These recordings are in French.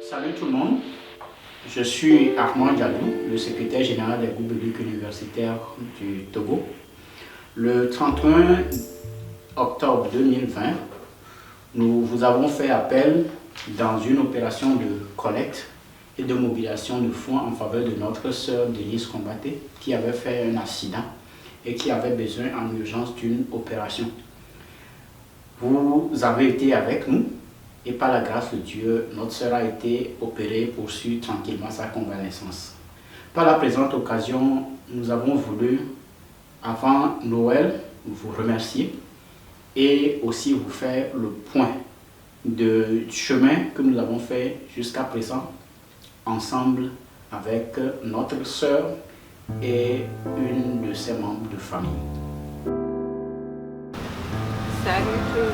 Salut tout le monde, je suis Armand Diallo, le secrétaire général des groupes bibliques universitaires du Togo. Le 31 octobre 2020, nous vous avons fait appel dans une opération de collecte et de mobilisation de fonds en faveur de notre sœur Denise Combaté qui avait fait un accident et qui avait besoin en urgence d'une opération. Vous avez été avec nous. Et par la grâce de Dieu, notre sœur a été opérée et poursuit tranquillement sa convalescence. Par la présente occasion, nous avons voulu, avant Noël, vous remercier et aussi vous faire le point du chemin que nous avons fait jusqu'à présent, ensemble avec notre sœur et une de ses membres de famille. Salut tout le monde.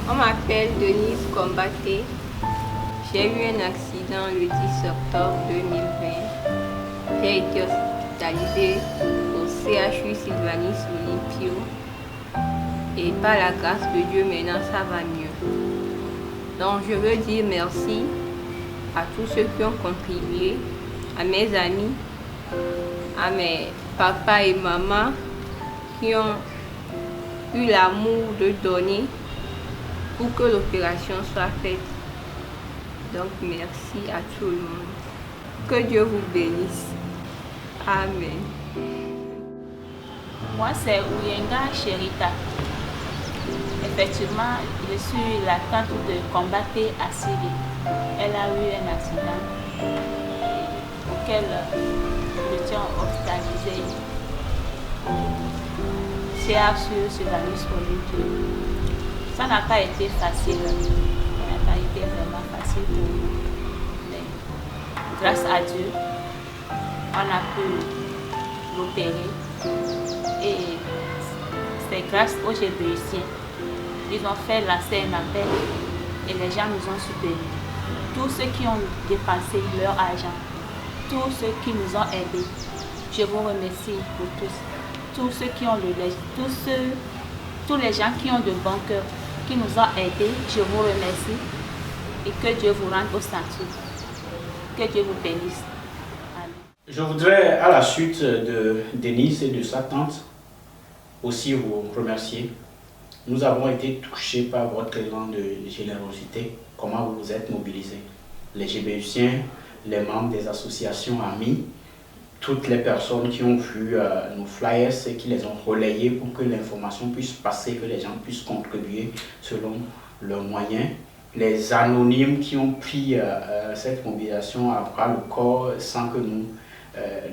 On m'appelle Denise Combaté. J'ai eu un accident le 10 octobre 2020. J'ai été hospitalisée au CHU Sylvanus Olympio. Et par la grâce de Dieu, maintenant ça va mieux. Donc je veux dire merci à tous ceux qui ont contribué, à mes amis, à mes papas et mamans qui ont eu l'amour de donner pour que l'opération soit faite. Donc merci à tout le monde. Que Dieu vous bénisse. Amen. Moi c'est Ouyenga Cherita. Effectivement, je suis la tante de Combaté Assili. Elle a eu un accident auquel nous étions hospitalisés au CHU Sylvanus Olympio. Ça n'a pas été facile, ça n'a pas été vraiment facile pour nous. Mais grâce à Dieu, on a pu l'opérer et c'est grâce aux Gébusiens. Ils ont fait lancer un appel et les gens nous ont soutenus. Tous ceux qui ont dépensé leur argent, tous ceux qui nous ont aidés, je vous remercie pour tous. Tous ceux qui ont tous les gens qui ont de bon cœur, qui nous ont aidés, je vous remercie et que Dieu vous rende au centre. Que Dieu vous bénisse. Amen. Je voudrais, à la suite de Denise et de sa tante, aussi vous remercier. Nous avons été touchés par votre élan de générosité, comment vous vous êtes mobilisés. Les GBUciens, les membres des associations amis, toutes les personnes qui ont vu nos flyers et qui les ont relayés pour que l'information puisse passer, que les gens puissent contribuer selon leurs moyens. Les anonymes qui ont pris cette mobilisation à bras le corps sans que nous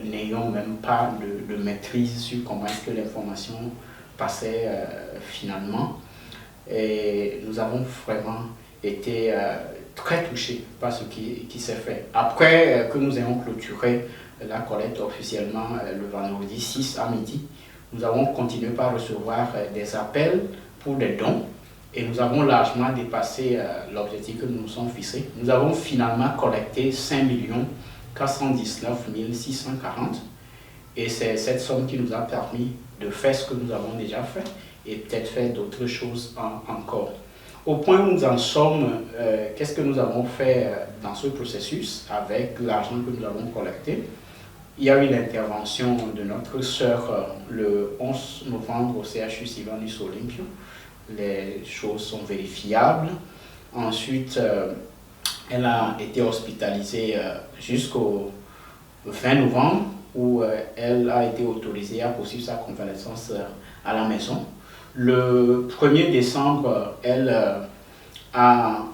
n'ayons même pas de maîtrise sur comment est-ce que l'information passait finalement. Et nous avons vraiment été très touchés par ce qui s'est fait. Après que nous ayons clôturé la collecte officiellement le vendredi 6 à midi, nous avons continué par recevoir des appels pour des dons et nous avons largement dépassé l'objectif que nous nous sommes fixés. Nous avons finalement collecté 5 419 640 et c'est cette somme qui nous a permis de faire ce que nous avons déjà fait et peut-être faire d'autres choses encore. Au point où nous en sommes, qu'est-ce que nous avons fait dans ce processus avec l'argent que nous avons collecté? Il y a eu l'intervention de notre sœur le 11 novembre au CHU Sylvanus Olympio. Les choses sont vérifiables. Ensuite, elle a été hospitalisée jusqu'au 20 novembre où elle a été autorisée à poursuivre sa convalescence à la maison. Le 1er décembre, elle a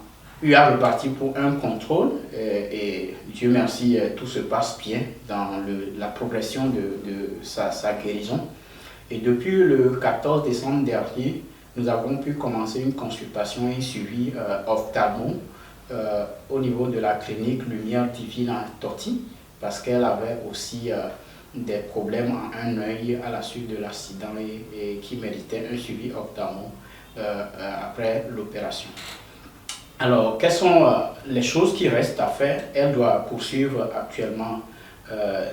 eu à repartir pour un contrôle et Dieu merci, tout se passe bien dans la progression de sa guérison. Et depuis le 14 décembre dernier, nous avons pu commencer une consultation et un suivi ophtalmo au niveau de la clinique Lumière Divine à Torti parce qu'elle avait aussi des problèmes en un œil à la suite de l'accident et qui méritait un suivi ophtalmo après l'opération. Alors, quelles sont les choses qui restent à faire? Elle doit poursuivre actuellement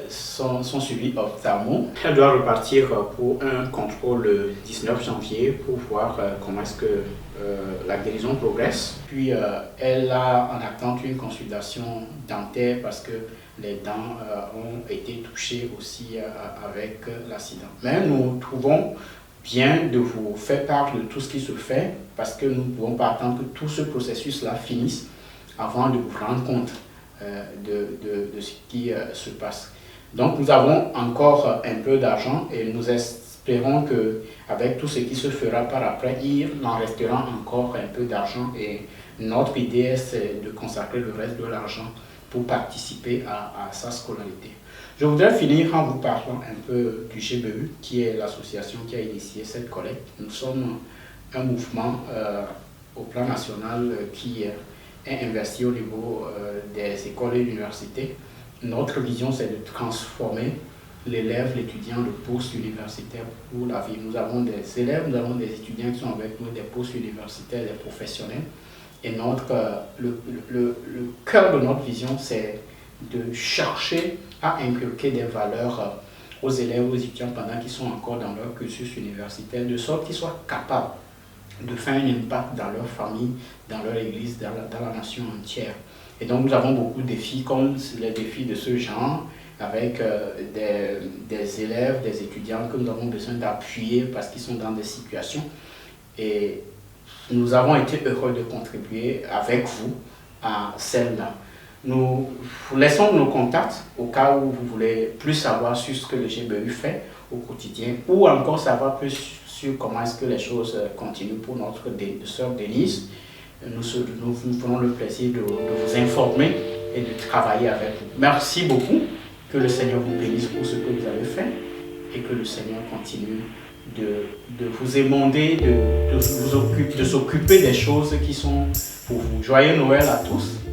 son suivi ophtalmo. Elle doit repartir pour un contrôle le 19 janvier pour voir comment est-ce que la guérison progresse. Puis elle a en attente une consultation dentaire parce que les dents ont été touchées aussi avec l'accident. Mais nous trouvons bien de vous faire part de tout ce qui se fait parce que nous ne pouvons pas attendre que tout ce processus-là finisse avant de vous rendre compte de ce qui se passe. Donc nous avons encore un peu d'argent et nous espérons qu'avec tout ce qui se fera par après, il en restera encore un peu d'argent et notre idée c'est de consacrer le reste de l'argent pour participer à sa scolarité. Je voudrais finir en vous parlant un peu du GBU, qui est l'association qui a initié cette collecte. Nous sommes un mouvement au plan national qui est investi au niveau des écoles et universités. Notre vision, c'est de transformer l'élève, l'étudiant, le post-universitaire pour la vie. Nous avons des élèves, nous avons des étudiants qui sont avec nous, des post-universitaires, des professionnels. Et le cœur de notre vision, c'est de chercher à inculquer des valeurs aux élèves, aux étudiants pendant qu'ils sont encore dans leur cursus universitaire, de sorte qu'ils soient capables de faire un impact dans leur famille, dans leur église, dans la nation entière. Et donc nous avons beaucoup de défis comme les défis de ce genre, avec des élèves, des étudiants que nous avons besoin d'appuyer parce qu'ils sont dans des situations. Et nous avons été heureux de contribuer avec vous à celle-là. Nous vous laissons nos contacts au cas où vous voulez plus savoir sur ce que le GBU fait au quotidien ou encore savoir plus sur comment est-ce que les choses continuent pour notre sœur Denise. Nous ferons le plaisir de vous informer et de travailler avec vous. Merci beaucoup. Que le Seigneur vous bénisse pour ce que vous avez fait et que le Seigneur continue de vous émonder, de s'occuper des choses qui sont pour vous. Joyeux Noël à tous.